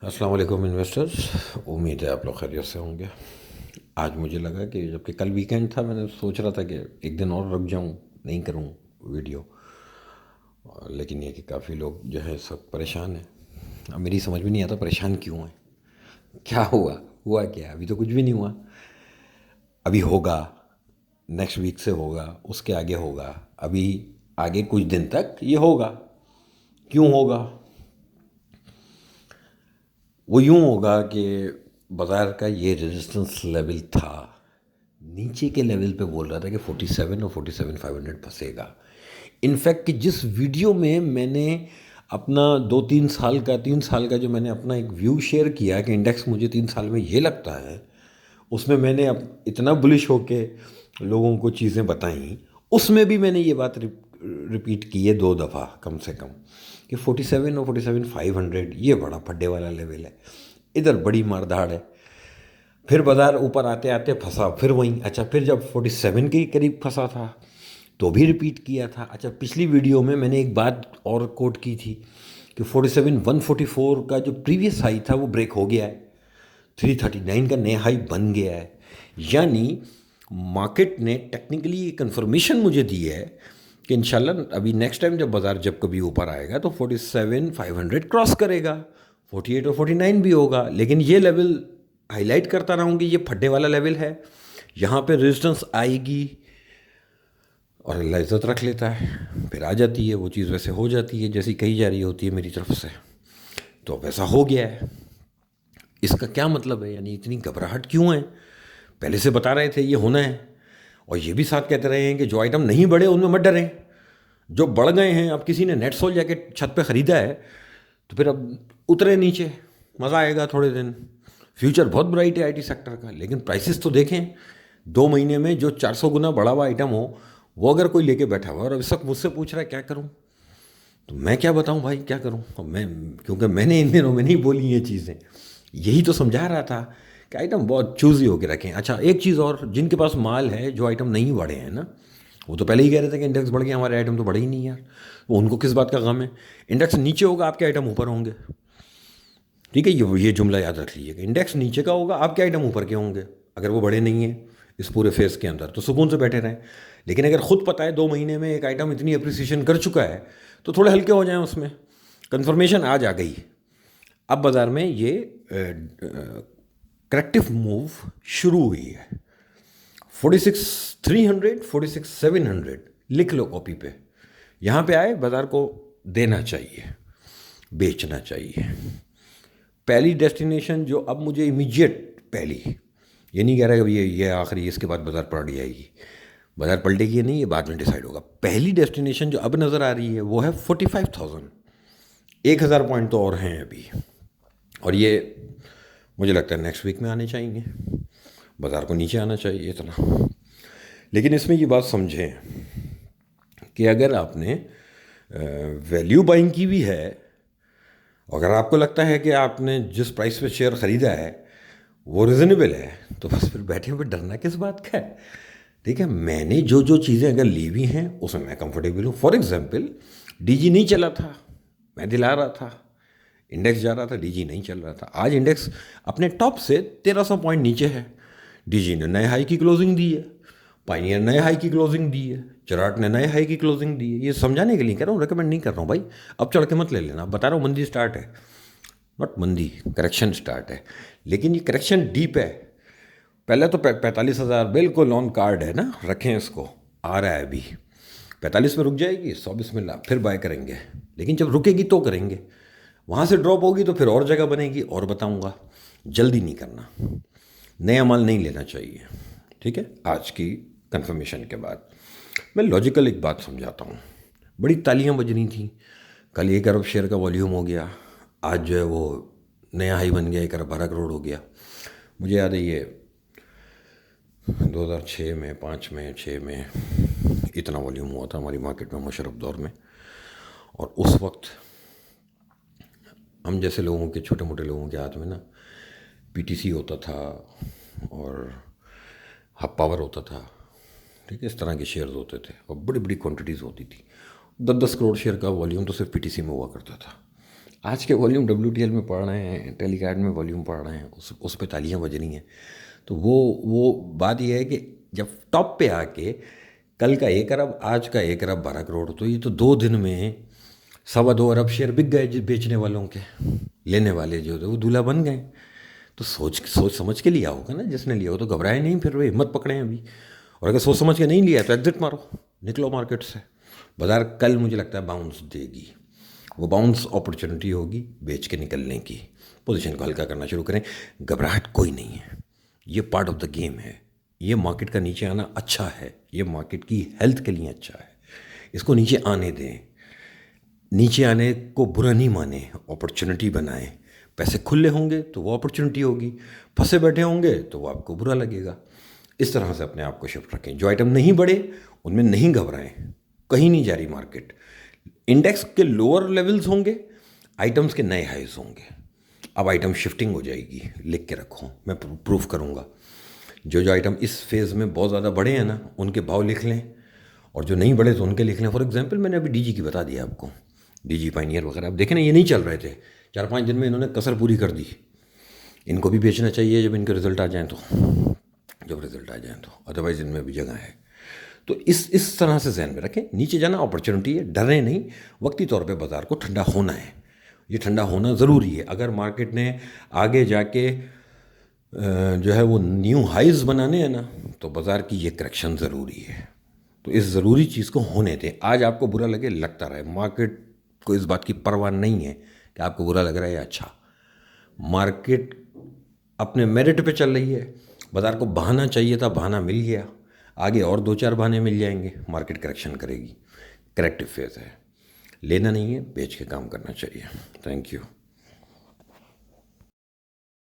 अस्सलाम वालेकुम इन्वेस्टर्स। उम्मीद है आप लोग खैरियत से होंगे। आज मुझे लगा कि जबकि कल वीकेंड था, मैंने सोच रहा था कि एक दिन और रुक जाऊं, नहीं करूं वीडियो। लेकिन ये कि काफ़ी लोग जो है सब परेशान हैं। अब मेरी समझ में नहीं आता परेशान क्यों हैं, क्या हुआ, हुआ क्या? अभी तो कुछ भी नहीं हुआ। अभी होगा, नेक्स्ट वीक से होगा, उसके आगे होगा, अभी आगे कुछ दिन तक ये होगा। क्यों होगा? वो यूँ होगा कि बाज़ार का ये रेजिस्टेंस लेवल था, नीचे के लेवल पे बोल रहा था कि 47 और 47,500 फंसेगा। इनफैक्ट कि जिस वीडियो में मैंने अपना 3 साल का जो मैंने अपना एक व्यू शेयर किया कि इंडेक्स मुझे 3 साल में ये लगता है, उसमें मैंने अब इतना बुलिश होके लोगों को चीज़ें बताई। उसमें भी मैंने ये बात रिपीट की है 2 दफ़ा कम से कम कि 47 और 47,500 ये बड़ा फड्डे वाला लेवल है, इधर बड़ी मारधाड़ है। फिर बाज़ार ऊपर आते आते फंसा फिर वहीं। अच्छा, फिर जब 47 के करीब फंसा था तो भी रिपीट किया था। अच्छा, पिछली वीडियो में मैंने एक बात और कोट की थी कि 47,144 का जो प्रीवियस हाई था वो ब्रेक हो गया है, 339 का नया हाई बन गया है। यानी मार्केट ने टेक्निकली ये कंफर्मेशन मुझे दी है कि इंशाल्लाह अभी नेक्स्ट टाइम जब बाज़ार जब कभी ऊपर आएगा तो 47,500 क्रॉस करेगा, 48 और 49 भी होगा। लेकिन ये लेवल हाईलाइट करता रहूँ कि ये फड्डे वाला लेवल है, यहाँ पे रेजिस्टेंस आएगी और अल्लाह इज़्ज़त रख लेता है, फिर आ जाती है वो चीज़, वैसे हो जाती है जैसी कही जा रही होती है मेरी तरफ से। तो वैसा हो गया है। इसका क्या मतलब है? यानी इतनी घबराहट क्यों है? पहले से बता रहे थे ये होना है, और ये भी साथ कहते रहे हैं कि जो आइटम नहीं बढ़े उनमें मत डरें, जो बढ़ गए हैं, अब किसी ने नेट सोल जाके छत पे ख़रीदा है तो फिर अब उतरे नीचे, मज़ा आएगा थोड़े दिन। फ्यूचर बहुत ब्राइट है आईटी सेक्टर का, लेकिन प्राइसेस तो देखें। 2 महीने में जो 400 गुना बढ़ा हुआ आइटम हो वो अगर कोई लेके बैठा हुआ और अब इस वक्त मुझसे पूछ रहा है क्या करूं, तो मैं क्या बताऊं भाई, क्या करूं? अब मैं, क्योंकि मैंने इन दिनों में नहीं बोली ये चीज़ें, यही तो समझा रहा था कि आइटम बहुत चूज़ी होके रखें। अच्छा, एक चीज़ और, जिनके पास माल है, जो आइटम नहीं बढ़े हैं ना, वो तो पहले ही कह रहे थे कि इंडेक्स बढ़ गया, हमारे आइटम तो बढ़े ही नहीं यार। वो उनको किस बात का गम है? इंडेक्स नीचे होगा, आपके आइटम ऊपर होंगे। ठीक है, ये जुमला याद रख लीजिएगा, इंडेक्स नीचे का होगा, आपके आइटम ऊपर के होंगे। अगर वो बढ़े नहीं हैं इस पूरे फेज़ के अंदर तो सुकून से बैठे रहें। लेकिन अगर खुद पता है 2 महीने में एक आइटम इतनी अप्रिसिएशन कर चुका है तो थोड़े हल्के हो जाएं उसमें। कंफर्मेशन आज आ गई, अब बाज़ार में ये करेक्टिव मूव शुरू हुई है। 46,300, 46,700 लिख लो कॉपी पे। यहाँ पे आए, बाज़ार को देना चाहिए, बेचना चाहिए। पहली डेस्टिनेशन जो अब मुझे इमीडिएट, पहली, ये नहीं कह रहा कि ये आखिरी, इसके बाद बाज़ार पलट जाएगी, बाज़ार पलटेगी या नहीं ये बाद में डिसाइड होगा। पहली डेस्टिनेशन जो अब नज़र आ रही है वो है 45,000। 1,000 पॉइंट तो और हैं अभी, और ये मुझे लगता है नेक्स्ट वीक में आने चाहिए, बाज़ार को नीचे आना चाहिए इतना। लेकिन इसमें ये बात समझें कि अगर आपने वैल्यू बाइंग की भी है, अगर आपको लगता है कि आपने जिस प्राइस पे शेयर ख़रीदा है वो रिजनेबल है, तो बस फिर बैठे हुए डरना किस बात का है? ठीक है, मैंने जो जो चीज़ें अगर ली हुई हैं उसमें मैं कंफर्टेबल हूँ। फॉर एग्जांपल, डीजी नहीं चला था, मैं दिला रहा था, इंडेक्स जा रहा था, डीजी नहीं चल रहा था। आज इंडेक्स अपने टॉप से 1,300 पॉइंट नीचे है, डीजी ने नए हाई की क्लोजिंग दी है, पाइनियर नए हाई की क्लोजिंग दी है, चराट ने नए हाई की क्लोजिंग दी है। ये समझाने के लिए कह रहा हूँ, रिकमेंड नहीं कर रहा हूँ भाई, अब चढ़ के मत ले लेना, बता रहा हूँ मंदी स्टार्ट है, नॉट मंदी, करेक्शन स्टार्ट है। लेकिन ये करेक्शन डीप है। पहले तो 45,000 बिल्कुल ऑन कार्ड है ना, रखें इसको, आ रहा है अभी 45 में रुक जाएगी, 100 बिस्मिल्लाह, फिर बाय करेंगे। लेकिन जब रुकेगी तो करेंगे, वहाँ से ड्रॉप होगी तो फिर और जगह बनेगी, और बताऊँगा। जल्दी नहीं करना, नया माल नहीं लेना चाहिए। ठीक है, आज की कंफर्मेशन के बाद मैं लॉजिकल एक बात समझाता हूँ। बड़ी तालियां बज रही थी, कल 1 अरब शेयर का वॉल्यूम हो गया, आज जो है वो नया हाई बन गया, 1 अरब 12 करोड़ हो गया। मुझे याद है ये 2006 में, 5 में, 6 में इतना वॉल्यूम हुआ था हमारी मार्केट में, मुशर्रफ दौर में। और उस वक्त हम जैसे लोगों के, छोटे मोटे लोगों के हाथ में ना पीटीसी होता था और हब पावर होता था। ठीक है, इस तरह के शेयर्स होते थे और बड़ी बड़ी क्वांटिटीज़ होती थी। 10-10 करोड़ शेयर का वॉल्यूम तो सिर्फ पीटीसी में हुआ करता था। आज के वॉल्यूम WTL में पढ़ रहे हैं, टेलीकार्ड में वॉल्यूम पढ़ रहे हैं, उस पे तालियां बज रही हैं। तो वो बात यह है कि जब टॉप पे आके कल का 1 अरब, आज का 1 अरब 12 करोड़, तो ये तो 2 दिन में 2.25 अरब शेयर बिक गए बेचने वालों के। लेने वाले जो थे वो दूल्हा बन गए। तो सोच समझ के लिया होगा ना, जिसने लिया हो तो घबराए नहीं, फिर वो हिम्मत पकड़े अभी। और अगर सोच समझ के नहीं लिया तो एग्जिट मारो, निकलो मार्केट से। बाजार कल मुझे लगता है बाउंस देगी, वो बाउंस अपॉर्चुनिटी होगी बेच के निकलने की। पोजीशन को हल्का करना शुरू करें, घबराहट कोई नहीं है, ये पार्ट ऑफ द गेम है। ये मार्केट का नीचे आना अच्छा है, ये मार्केट की हेल्थ के लिए अच्छा है, इसको नीचे आने दें। नीचे आने को बुरा नहीं माने, अपॉर्चुनिटी बनाएं। पैसे खुले होंगे तो वो अपॉर्चुनिटी होगी, फंसे बैठे होंगे तो वो आपको बुरा लगेगा। इस तरह से अपने आप को शिफ्ट रखें। जो आइटम नहीं बढ़े उनमें नहीं घबराएं, कहीं नहीं जा रही मार्केट। इंडेक्स के लोअर लेवल्स होंगे, आइटम्स के नए हाइज होंगे। अब आइटम शिफ्टिंग हो जाएगी, लिख के रखो, मैं प्रूफ करूँगा। जो जो आइटम इस फेज़ में बहुत ज़्यादा बढ़े हैं ना, उनके भाव लिख लें, और जो नहीं बढ़े तो उनके लिख लें। फॉर एग्जांपल मैंने अभी DG की बता दिया आपको, DG पाइनियर वगैरह। आप देखें ना, ये नहीं चल रहे थे, 4-5 दिन में इन्होंने कसर पूरी कर दी। इनको भी बेचना चाहिए जब इनके रिजल्ट आ जाएँ तो, अदरवाइज़ इनमें भी जगह है। तो इस तरह से जहन में रखें, नीचे जाना अपॉर्चुनिटी है, डरे नहीं। वक्ती तौर पे बाज़ार को ठंडा होना है, ये ठंडा होना ज़रूरी है। अगर मार्केट ने आगे जाके जो है वो न्यू हाइज बनाने हैं ना, तो बाज़ार की ये करेक्शन ज़रूरी है। तो इस ज़रूरी चीज़ को होने दें। आज आपको बुरा लगे, लगता रहे, मार्केट को इस बात की परवाह नहीं है कि आपको बुरा लग रहा है या अच्छा। मार्केट अपने मेरिट पे चल रही है। बाज़ार को बहाना चाहिए था, बहाना मिल गया, आगे और 2-4 बहाने मिल जाएंगे, मार्केट करेक्शन करेगी। करेक्टिव फेज़ है, लेना नहीं है, बेच के काम करना चाहिए। Thank you.